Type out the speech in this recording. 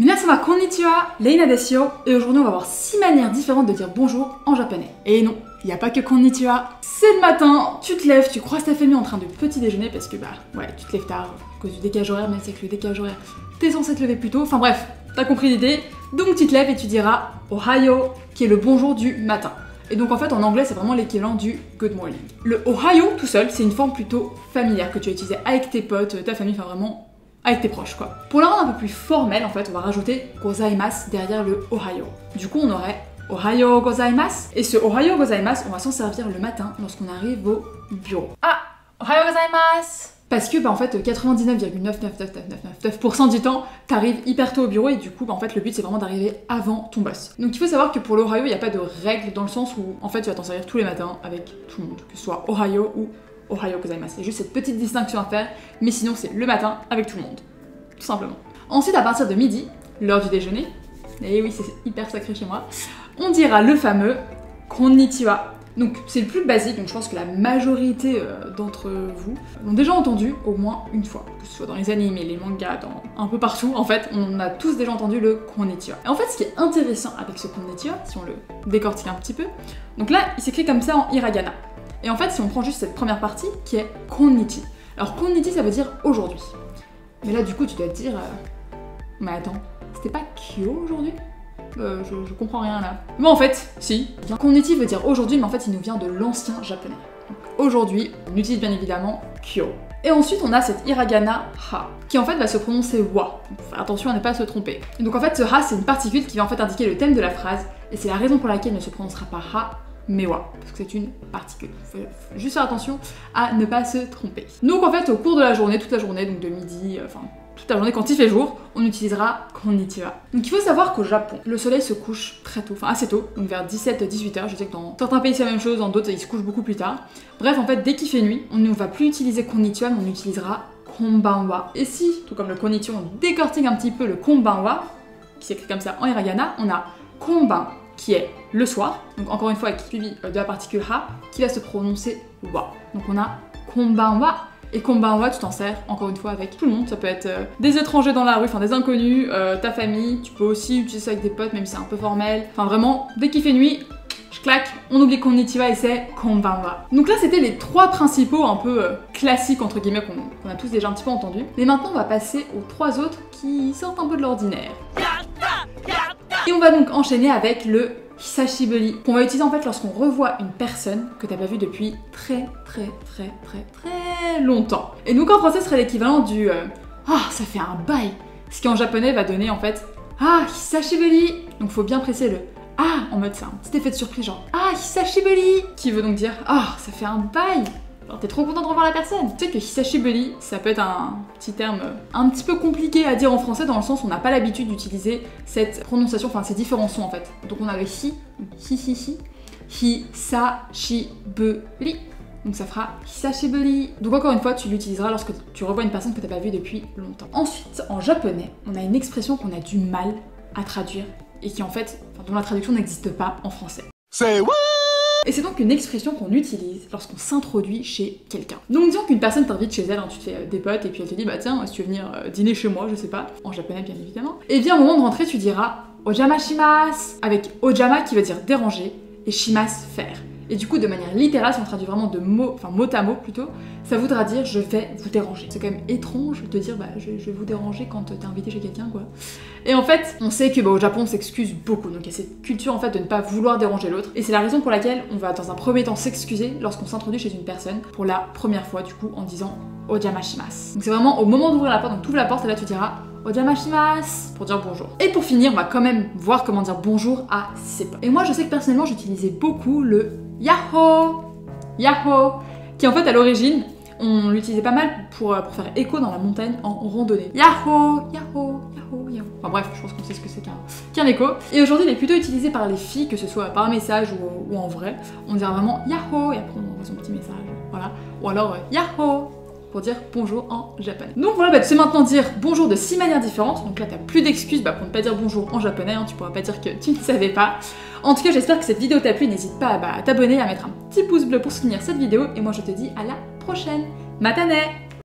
Minasama konnichiwa, Reina desu yo, et aujourd'hui on va voir 6 manières différentes de dire bonjour en japonais. Et non, il n'y a pas que konnichiwa. C'est le matin, tu te lèves, tu croises ta famille en train de petit déjeuner parce que tu te lèves tard à cause du décalage horaire, même si avec le décalage horaire, t'es censé te lever plus tôt. Enfin bref, t'as compris l'idée. Donc tu te lèves et tu diras Ohayo, qui est le bonjour du matin. Et donc en fait en anglais c'est vraiment l'équivalent du good morning. Le Ohayo tout seul, c'est une forme plutôt familière que tu vas utiliser avec tes potes, ta famille, enfin vraiment avec tes proches quoi. Pour la rendre un peu plus formelle en fait, on va rajouter gozaimasu derrière le Ohayo. Du coup on aurait Ohayo gozaimasu. Et ce Ohayo gozaimasu, on va s'en servir le matin lorsqu'on arrive au bureau. Ah, Ohayo gozaimasu. Parce que en fait 99,99999% du temps t'arrives hyper tôt au bureau et du coup en fait le but c'est vraiment d'arriver avant ton boss. Donc il faut savoir que pour l'Ohayo il n'y a pas de règle dans le sens où en fait tu vas t'en servir tous les matins avec tout le monde, que ce soit Ohayo ou Ohayo gozaimasu. C'est juste cette petite distinction à faire, mais sinon c'est le matin avec tout le monde, tout simplement. Ensuite à partir de midi, l'heure du déjeuner, et oui c'est hyper sacré chez moi, on dira le fameux konnichiwa. Donc c'est le plus basique, donc je pense que la majorité d'entre vous l'ont déjà entendu au moins une fois, que ce soit dans les animes, les mangas, un peu partout, en fait, on a tous déjà entendu le konnichiwa. Et en fait, ce qui est intéressant avec ce konnichiwa, si on le décortique un petit peu, donc là, il s'écrit comme ça en hiragana. Et en fait, si on prend juste cette première partie, qui est konnichi. Alors konnichi, ça veut dire aujourd'hui. Mais là, du coup, tu dois te dire, mais attends, c'était pas kyo aujourd'hui ? Je comprends rien là. Mais en fait, si. Konnichi veut dire aujourd'hui, mais en fait il nous vient de l'ancien japonais. Aujourd'hui, on utilise bien évidemment kyo. Et ensuite on a cette hiragana ha, qui en fait va se prononcer wa. Donc faut faire attention à ne pas se tromper. Et donc en fait ce ha c'est une particule qui va en fait indiquer le thème de la phrase, et c'est la raison pour laquelle il ne se prononcera pas ha, mais wa, parce que c'est une particule. Faut juste faire attention à ne pas se tromper. Donc en fait au cours de la journée, toute la journée, donc de midi, toute la journée quand il fait jour, on utilisera konnichiwa. Donc il faut savoir qu'au Japon, le soleil se couche très tôt, enfin assez tôt, donc vers 17-18h. Je sais que dans certains pays c'est la même chose, dans d'autres il se couche beaucoup plus tard. Bref, en fait, dès qu'il fait nuit, on ne va plus utiliser konnichiwa, mais on utilisera konbanwa. Et si, tout comme le konnichiwa, on décortique un petit peu le konbanwa, qui s'écrit comme ça en hiragana, on a konban, qui est le soir, donc encore une fois avec suivi de la particule ha, qui va se prononcer wa. Donc on a konbanwa. Et konbanwa, tu t'en sers encore une fois avec tout le monde, ça peut être des étrangers dans la rue, enfin des inconnus, ta famille, tu peux aussi utiliser ça avec des potes même si c'est un peu formel. Enfin vraiment, dès qu'il fait nuit, je claque, on oublie konnichiwa et c'est konbanwa. Donc là c'était les 3 principaux un peu classiques entre guillemets qu'on a tous déjà un petit peu entendus. Mais maintenant on va passer aux 3 autres qui sortent un peu de l'ordinaire. Et on va donc enchaîner avec le Hisashiburi, qu'on va utiliser en fait lorsqu'on revoit une personne que t'as pas vue depuis très longtemps. Et donc en français ce serait l'équivalent du ça fait un bail, ce qui en japonais va donner en fait Hisashiburi. Donc faut bien presser le en mode c'est un petit effet de surprise genre Hisashiburi, qui veut donc dire ça fait un bail. Alors t'es trop content de revoir la personne. Tu sais que Hisashiburi, ça peut être un petit terme un petit peu compliqué à dire en français dans le sens où on n'a pas l'habitude d'utiliser cette prononciation, enfin ces différents sons en fait. Donc on a le Hisashiburi. Donc ça fera Hisashiburi. Donc encore une fois, tu l'utiliseras lorsque tu revois une personne que t'as pas vue depuis longtemps. Ensuite, en japonais, on a une expression qu'on a du mal à traduire et qui en fait, dont la traduction n'existe pas en français. C'est what? Et c'est donc une expression qu'on utilise lorsqu'on s'introduit chez quelqu'un. Donc disons qu'une personne t'invite chez elle, tu te fais des potes et puis elle te dit tiens, si tu veux venir dîner chez moi, je sais pas, en japonais bien évidemment. Et bien au moment de rentrer tu diras ojama shimasu, avec ojama qui veut dire déranger et shimasu faire. Et du coup de manière littérale, si on traduit vraiment de mot à mot plutôt, ça voudra dire je vais vous déranger. C'est quand même étrange de dire je vais vous déranger quand t'es invité chez quelqu'un quoi. Et en fait, on sait que au Japon on s'excuse beaucoup, donc il y a cette culture en fait de ne pas vouloir déranger l'autre. Et c'est la raison pour laquelle on va dans un premier temps s'excuser lorsqu'on s'introduit chez une personne pour la première fois du coup en disant ojama shimasu. Donc c'est vraiment au moment d'ouvrir la porte, donc tu ouvres la porte et là tu diras ojama shimasu pour dire bonjour. Et pour finir, on va quand même voir comment dire bonjour à ses potes. Et moi je sais que personnellement j'utilisais beaucoup le Yahoo, qui en fait à l'origine, on l'utilisait pas mal pour faire écho dans la montagne en randonnée. Yahoo. Enfin bref, je pense qu'on sait ce que c'est qu'un écho. Et aujourd'hui, il est plutôt utilisé par les filles, que ce soit par message ou en vrai. On dirait vraiment Yahoo, et après on envoie son petit message, voilà. Ou alors Yahoo, pour dire bonjour en japonais. Donc voilà, tu sais maintenant dire bonjour de 6 manières différentes. Donc là, t'as plus d'excuses pour ne pas dire bonjour en japonais, tu pourras pas dire que tu ne savais pas. En tout cas, j'espère que cette vidéo t'a plu. N'hésite pas à t'abonner, à mettre un petit pouce bleu pour soutenir cette vidéo. Et moi, je te dis à la prochaine. Matane!